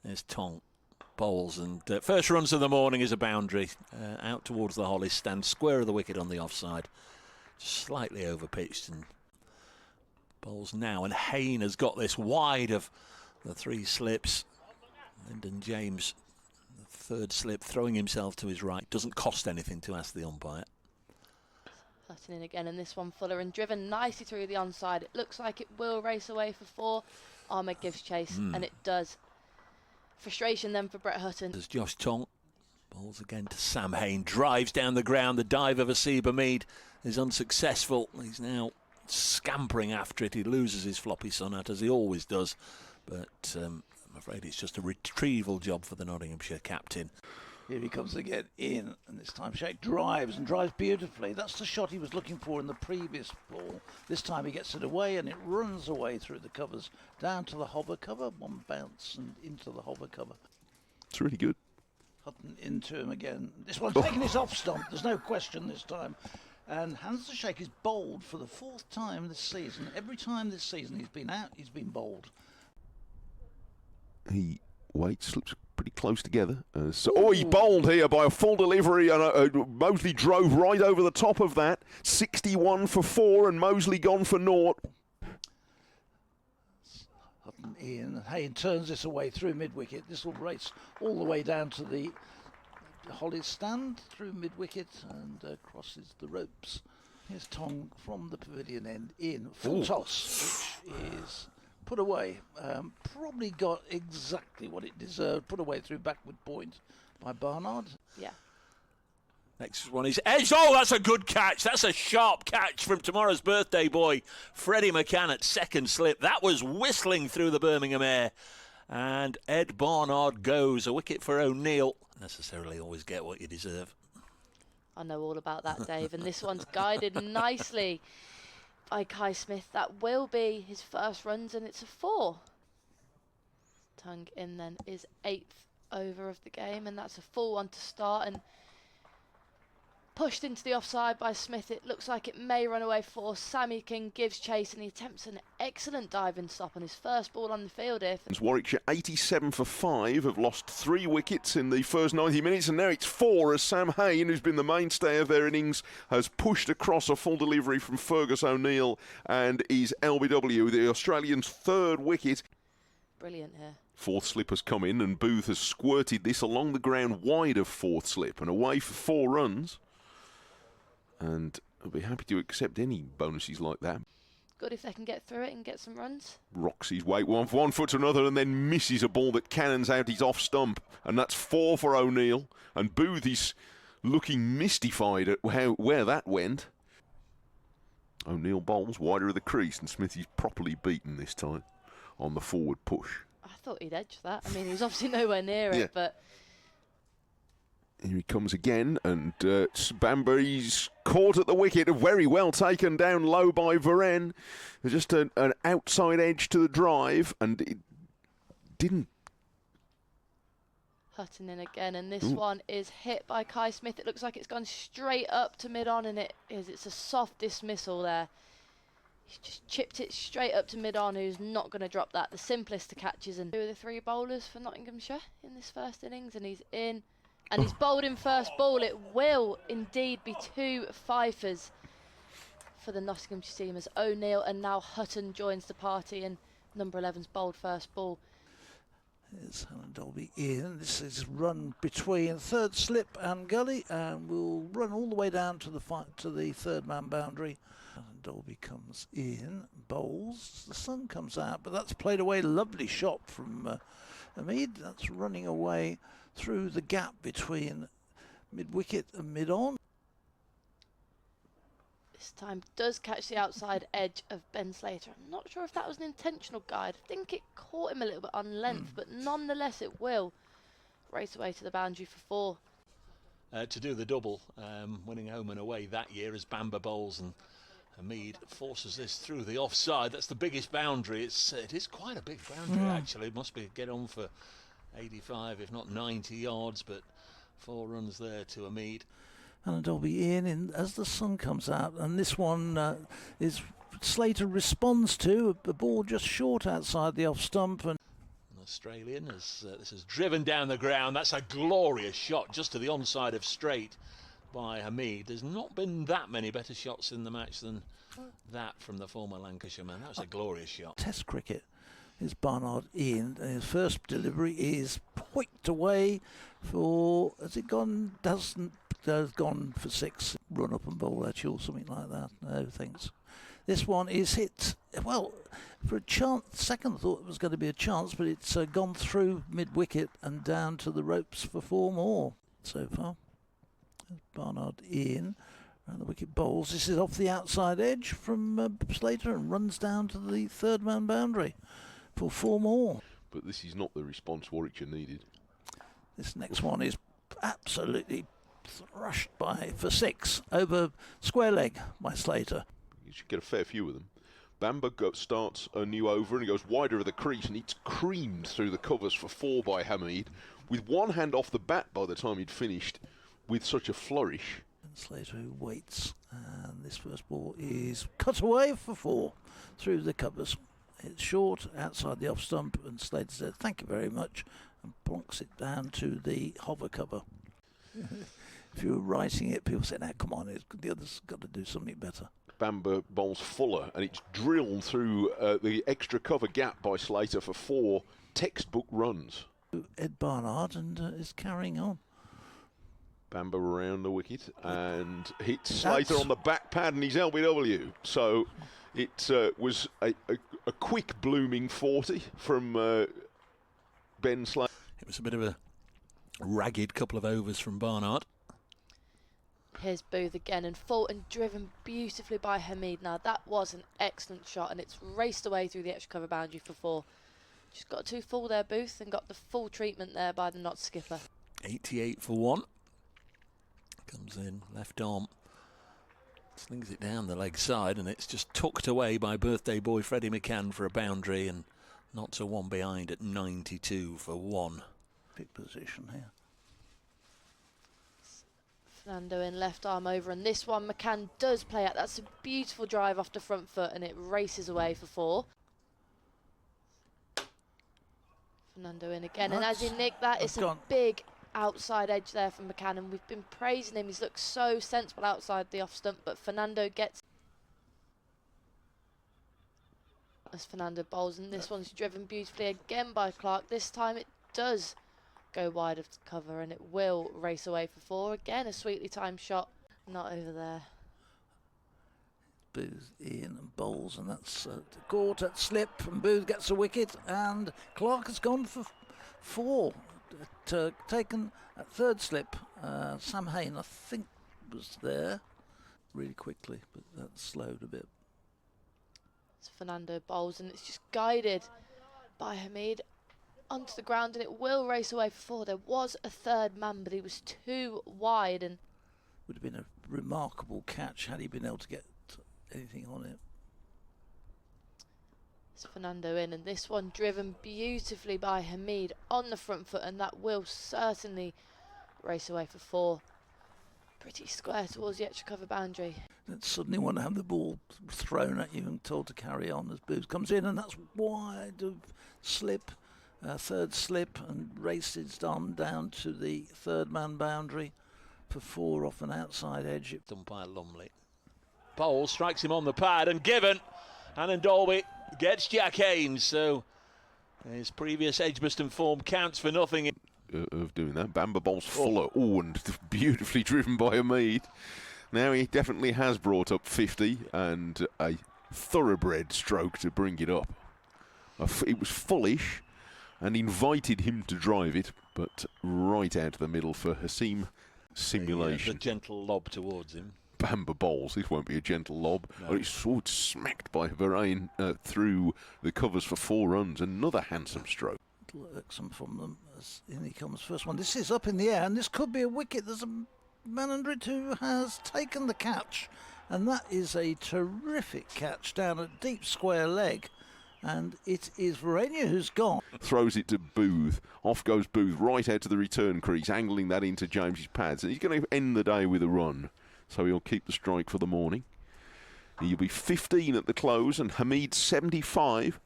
There's Tonk, bowls, and first runs of the morning is a boundary out towards the Hollies stand, square of the wicket on the offside, slightly over pitched, and bowls now. And Hayne has got this wide of the three slips. Lyndon James, the third slip, throwing himself to his right. Doesn't cost anything to ask the umpire. Hutton in again, and this one fuller and driven nicely through the onside. It looks like it will race away for 4. Ahmed gives chase, and it does. Frustration then for Brett Hutton. There's Josh Tonk. Bowls again to Sam Hayne. Drives down the ground. The dive of Haseeb Hameed is unsuccessful. He's now scampering after it. He loses his floppy son out, as he always does. But I'm afraid it's just a retrieval job for the Nottinghamshire captain. Here he comes again in, and this time Sheikh drives beautifully. That's the shot he was looking for in the previous ball. This time he gets it away, and it runs away through the covers down to the hover cover. One bounce and into the hover cover. It's really good. Hutton into him again. This one taking his off stump. There's no question this time. And Hans the Sheikh is bowled for the 4th time this season. Every time this season he's been out, he's been bowled. He waits, slips pretty close together. He bowled here by a full delivery, and Mosley drove right over the top of that. 61 for 4, and Mosley gone for naught. Hutton in, Hayne turns this away through mid-wicket. This will race all the way down to the Hollies stand through mid-wicket and crosses the ropes. Here's Tong from the pavilion end in full toss, which is put away. Probably got exactly what it deserved. Put away through backward point by Barnard. Yeah. Next one is edged. Oh, that's a good catch. That's a sharp catch from tomorrow's birthday boy, Freddie McCann at second slip. That was whistling through the Birmingham air. And Ed Barnard goes. A wicket for O'Neill. Necessarily always get what you deserve. I know all about that, Dave. And this one's guided nicely by Kai Smith. That will be his first runs, and it's a 4. Tongue in then is 8th over of the game, and that's a full one to start. And pushed into the offside by Smith. It looks like it may run away for Sammy King. Gives chase, and he attempts an excellent diving stop on his first ball on the field here. Warwickshire 87 for 5 have lost 3 wickets in the first 90 minutes, and now it's 4 as Sam Hayne, who's been the mainstay of their innings, has pushed across a full delivery from Fergus O'Neill and is LBW, the Australian's 3rd wicket. Brilliant here. 4th slip has come in, and Booth has squirted this along the ground wide of 4th slip and away for 4 runs. And I'll be happy to accept any bonuses like that. Good if they can get through it and get some runs. Rocks his way one foot to another, and then misses a ball that cannons out his off stump. And that's 4 for O'Neill. And Booth is looking mystified at where that went. O'Neill bowls wider of the crease, and Smithy's properly beaten this time on the forward push. I thought he'd edge that. I mean, he was obviously nowhere near it, but... Here he comes again, and Bambury's caught at the wicket, very well taken down low by Varenne. Just an outside edge to the drive, and it didn't. Hutton in again, and this one is hit by Kai Smith. It looks like it's gone straight up to mid-on, and it is. It's a soft dismissal there. He's just chipped it straight up to mid-on, who's not going to drop that. The simplest to catches, and 2 of the 3 bowlers for Nottinghamshire in this first innings, and he's in. And he's bowled in first ball. It will indeed be 2 fifers for the Nottinghamshire team as O'Neill and now Hutton joins the party, and number 11's bowled first ball. Here's Helen Dolby in. This is run between 3rd slip and gully, and we'll run all the way down to the 3rd man boundary. Helen Dolby comes in, bowls. The sun comes out, but that's played away. Lovely shot from Hameed. That's running away through the gap between mid-wicket and mid-on. This time does catch the outside edge of Ben Slater. I'm not sure if that was an intentional guide. I think it caught him a little bit on length, but nonetheless it will race away to the boundary for 4. To do the double, winning home and away that year as Bamba bowls, and Hameed forces this through the offside. That's the biggest boundary. It is quite a big boundary actually. It must be get on for 85 if not 90 yards, but 4 runs there to Hameed. And it'll be in as the sun comes out, and this one is Slater responds to a ball just short outside the off stump, and Australian, as this is driven down the ground. That's a glorious shot just to the onside of straight by Hameed. There's not been that many better shots in the match than that from the former Lancashire man. That was a glorious shot. Test cricket. Here's Barnard in. His first delivery is poiked away for, has it gone? Has gone for 6. Run up and bowl at you or something like that. No thanks. This one is hit, well, for a chance. Second thought it was going to be a chance, but it's gone through mid-wicket and down to the ropes for 4 more so far. There's Barnard in. And the wicket bowls. This is off the outside edge from Slater and runs down to the third man boundary for 4 more. But this is not the response Warwickshire needed. This next one is absolutely thrushed for 6 over square leg by Slater. You should get a fair few of them. Bamba starts a new over and he goes wider of the crease and it's creamed through the covers for 4 by Hameed, with one hand off the bat by the time he'd finished with such a flourish. And Slater who waits, and this first ball is cut away for 4 through the covers. It's short outside the off stump and Slater said thank you very much and plonks it down to the hover cover. If you were writing it, people said, "Now come on, the other's got to do something better." Bamba bowls fuller and it's drilled through the extra cover gap by Slater for 4 textbook runs. Ed Barnard and is carrying on. Bamba around the wicket and hits Slater on the back pad and his LBW. So it was a quick blooming 40 from Ben Slater. It was a bit of a ragged couple of overs from Barnard. Here's Booth again and full and driven beautifully by Hameed. Now that was an excellent shot and it's raced away through the extra cover boundary for 4. Just got 2 full there, Booth, and got the full treatment there by the not skipper. 88 for 1. Comes in, left arm, slings it down the leg side and it's just tucked away by birthday boy Freddie McCann for a boundary and not to 1 behind at 92 for 1. Big position here. Fernando in left arm over and this one McCann does play out. That's a beautiful drive off the front foot and it races away for 4. Fernando in again and as he nicked that, it's a big outside edge there from McCann and we've been praising him. He's looked so sensible outside the off stump, but Fernando gets as Fernando bowls and this one's driven beautifully again by Clark. This time it does go wide of cover and it will race away for 4. Again a sweetly timed shot, not over there. Booth in and bowls and that's caught at slip and Booth gets a wicket and Clark has gone for 4. Taken at third slip. Sam Hain I think was there really quickly, but that slowed a bit. It's Fernando bowls and it's just guided by Hameed onto the ground and it will race away for 4. There was a third man but he was too wide and would have been a remarkable catch had he been able to get anything on it. It's Fernando in and this one driven beautifully by Hameed on the front foot and that will certainly race away for 4. Pretty square towards the extra cover boundary. And suddenly want to have the ball thrown at you and told to carry on as Booth comes in and that's wide of slip. Third slip and races on down to the third man boundary for 4 off an outside edge. Umpire Lumley. Bowles strikes him on the pad and given. And Dolby gets Jack Haynes. So his previous Edgbaston form counts for nothing. Of doing that. Bamba bowls fuller. Oh, and beautifully driven by Hameed. Now he definitely has brought up 50 and a thoroughbred stroke to bring it up. It was fullish and invited him to drive it, but right out of the middle for Haseeb simulation. The gentle lob towards him. Bamba bowls. This won't be a gentle lob. No. It's sort of smacked by Varane through the covers for 4 runs. Another handsome stroke. Irksome from them as in he comes. First one. This is up in the air and this could be a wicket. There's a man under it who has taken the catch and that is a terrific catch down a deep square leg. And it is Varane who's gone. Throws it to Booth. Off goes Booth right out to the return crease, angling that into James's pads. And he's going to end the day with a run. So he'll keep the strike for the morning. He'll be 15 at the close and Hameed 75.